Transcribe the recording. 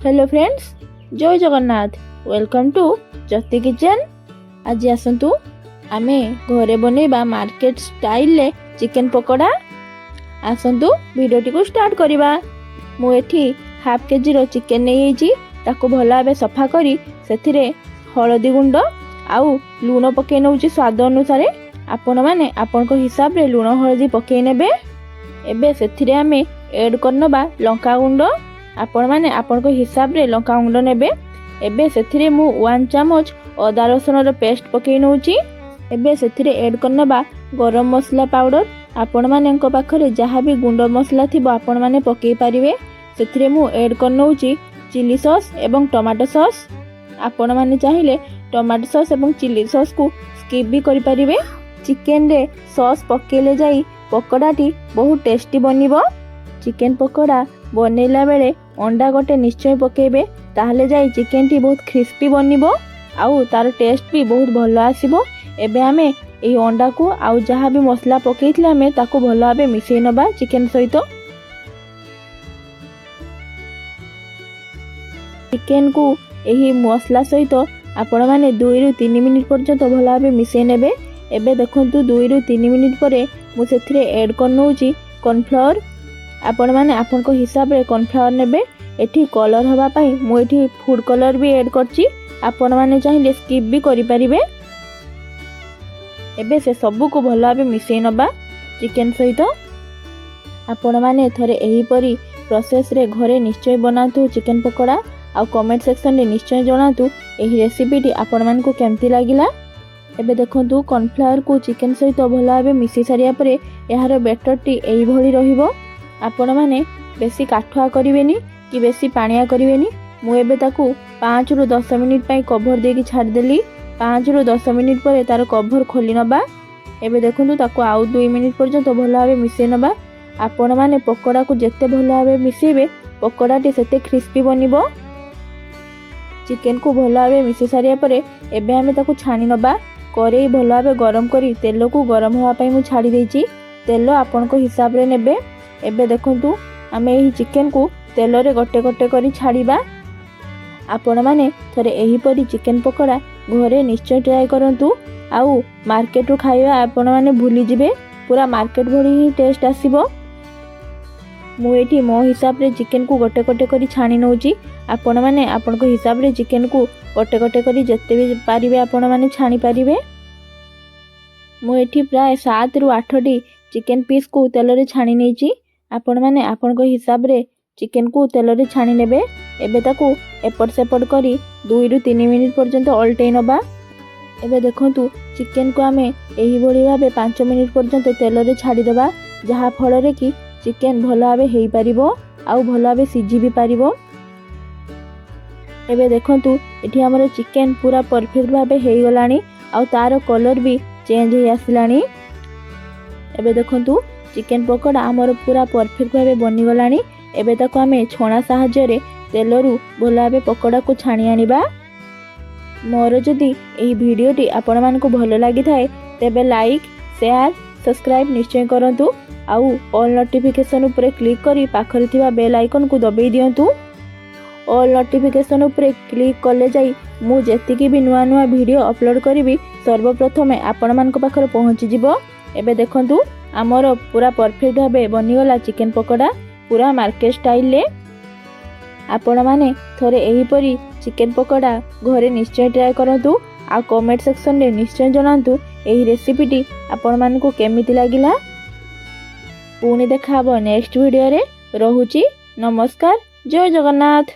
Hello friends, जय Jagannath. Welcome to Jyoti kitchen. आज आसतु आमे घरे बनैबा मार्केट स्टाइल ले चिकन पकोड़ा। आसतु वीडियो को स्टार्ट करिबा। मु एठी हाफ केजी रो चिकन नै छी, ताको भला भाबे सफा करी सेथिरे हळदी गुंड आउ लूण पके नउची स्वाद अनुसार। आपण माने आपण को हिसाब रे लूण हळदी पके नेबे। एबे सेथिरे आमे ऐड करनबा लंका गुंड। आपण माने आपण को हिसाब रे लंका गुंड नेबे। एबे सेथिरे मु 1 चम्मच अदा रसुन रो पेस्ट पके नउची। एबे सेथिरे ऐड करनबा गरम मसला पाउडर। आपण माने को पाखरे जहा भी गुंड मसला थिबो आपण माने पके पारिबे। सेथिरे मु ऐड करनउची चिली सॉस एवं टमाटो सॉस। आपण माने चाहिले टमाटो सॉस एवं चिली सॉस को स्किप भी करि पारिबे। चिकन रे सॉस पकेले जाई पकोड़ाटी बहुत टेस्टी बनिबो। चिकन पकोड़ा बनैला बेले अंडा गोटे निश्चय पकेबे, ताहले जाई चिकन टी बहुत क्रिस्पी बनिबो आउ तार टेस्ट भी बहुत भलो आसीबो। एबे हमें एही अंडा को आउ जहा भी मसला पकेइथिले हमें ताको भलो भाबे मिसेइ नबा चिकन सहित। चिकन को एही मसला सहित आपण माने 2 रु 3 मिनिट पर्यंत भलो भाबे मिसेइ नेबे। एबे देखंतु 2 रु 3 मिनिट परे मु सेथिरे ऐड करनउची कॉर्नफ्लोर। आपण माने आपण को हिसाब रे कॉर्नफ्लोर नेबे। एठी कलर हवा पई मु एठी फूड कलर भी ऐड करची। आपण माने चाहिले स्किप भी करि परिबे। एबे से सब को भलो भाबे मिसेइ नबा चिकन सहित। आपण माने थरे एही परी प्रोसेस रे घरे निश्चय बनातु चिकन पकोड़ा। आ कमेंट सेक्शन रे निश्चय जणातु एही रेसिपी टी आपण मान को केमती लागिला। एबे देखंतु कॉर्नफ्लोर को चिकन सहित भलो भाबे मिसि सारिया परे एहार बैटर टी एही भली रहिबो। आपण माने बेसी काठुआ करिवेनी कि बेसी पानिया करिवेनी। मु एबे ताकू 5 रु 10 मिनिट पई कवर देकी छाड़ देली। 5 रु 10 मिनिट परे तार कवर खोली नबा। एबे देखंतु ताकू आउ 2 मिनिट पर्यंत भलो भाबे मिसेइ नबा। आपण माने पकोड़ा को जेते भलो भाबे मिसेइबे पकोड़ाटी सेते क्रिस्पी बनिबो। चिकन को भलो भाबे मिसि सारिया परे एबे हमें ताकू छाणी नबा। करेई भलो भाबे गरम करी तेल को गरम होवा पई मु छाड़ी देइची। तेल आपण को हिसाब रे नेबे। एबे देखंतु आमे एही चिकन को तेल रे गोटे गोटे करी छाड़ीबा। आपण माने थरे एही परी चिकन पकोड़ा घरे निश्चय ट्राई करंतु। आउ मार्केट रो खाइबा आपण माने भूली जिबे, पूरा मार्केट भरी ही टेस्ट आसीबो। मु एठी मो हिसाब रे चिकन को गोटे गोटे करी छाणी नउची। आपण माने आपण को हिसाब रे चिकन को गोटे गोटे करी जत्ते भी पारिबे आपण माने छाणी पारिबे। मु एठी प्राय 7 रु 8 टी चिकन पीस को तेल रे छाणी नेची। आपण माने आपण को हिसाब रे चिकन को तेल रे छाणी नेबे। एबे ताकू एपट सेपट करी 2 रु 3 मिनिट पर्यंत अल्टेइ नबा। एबे देखंतु चिकन को आमे एही भली भाबे 5 मिनिट पर्यंत तेल रे छाड़ी देबा, जहा फल रे कि चिकन भलो भाबे हेई पारिबो आउ भलो भाबे सिझी भी पारिबो। एबे देखंतु एठी हमर चिकन पूरा परफेक्ट भाबे हेई गलानी आउ तार कलर भी चेंज हे आसिलानी। एबे देखंतु चिकन पकोड़ा हमर पूरा परफेक्ट भाबे बनी गलानी। एबे ताको आमे छोणा साहाय्य रे तेल रु भलो भाबे पकोड़ा को छाणी आनिबा। मोर जदि एही वीडियो टी आपण मान को भलो लागि थाए तेबे लाइक शेयर सब्सक्राइब निश्चय करंतु। आउ ऑल नोटिफिकेशन ऊपर क्लिक करी पाखरे थिबा बेल आइकन को दबाई दियंतु। ऑल नोटिफिकेशन ऊपर क्लिक कले जाई मु जेतिकी भी नुआ नुआ वीडियो अपलोड करिवि सर्वप्रथमे आपण मान को पाखरे पहुंची जिवो। एबे देखंतु आमर पूरा परफेक्ट भाबे बनिगला चिकन पकोड़ा पूरा मार्केट स्टाइल ले। आपण माने थरे एही परी चिकन पकोड़ा घरे निश्चय ट्राई करंतु। आ कमेंट सेक्शन रे निश्चय जणांतु एही रेसिपी टी आपण मान को केमिति लागिला। पुणी देखा हबो नेक्स्ट वीडियो रे। रहुची नमस्कार, जय जगन्नाथ।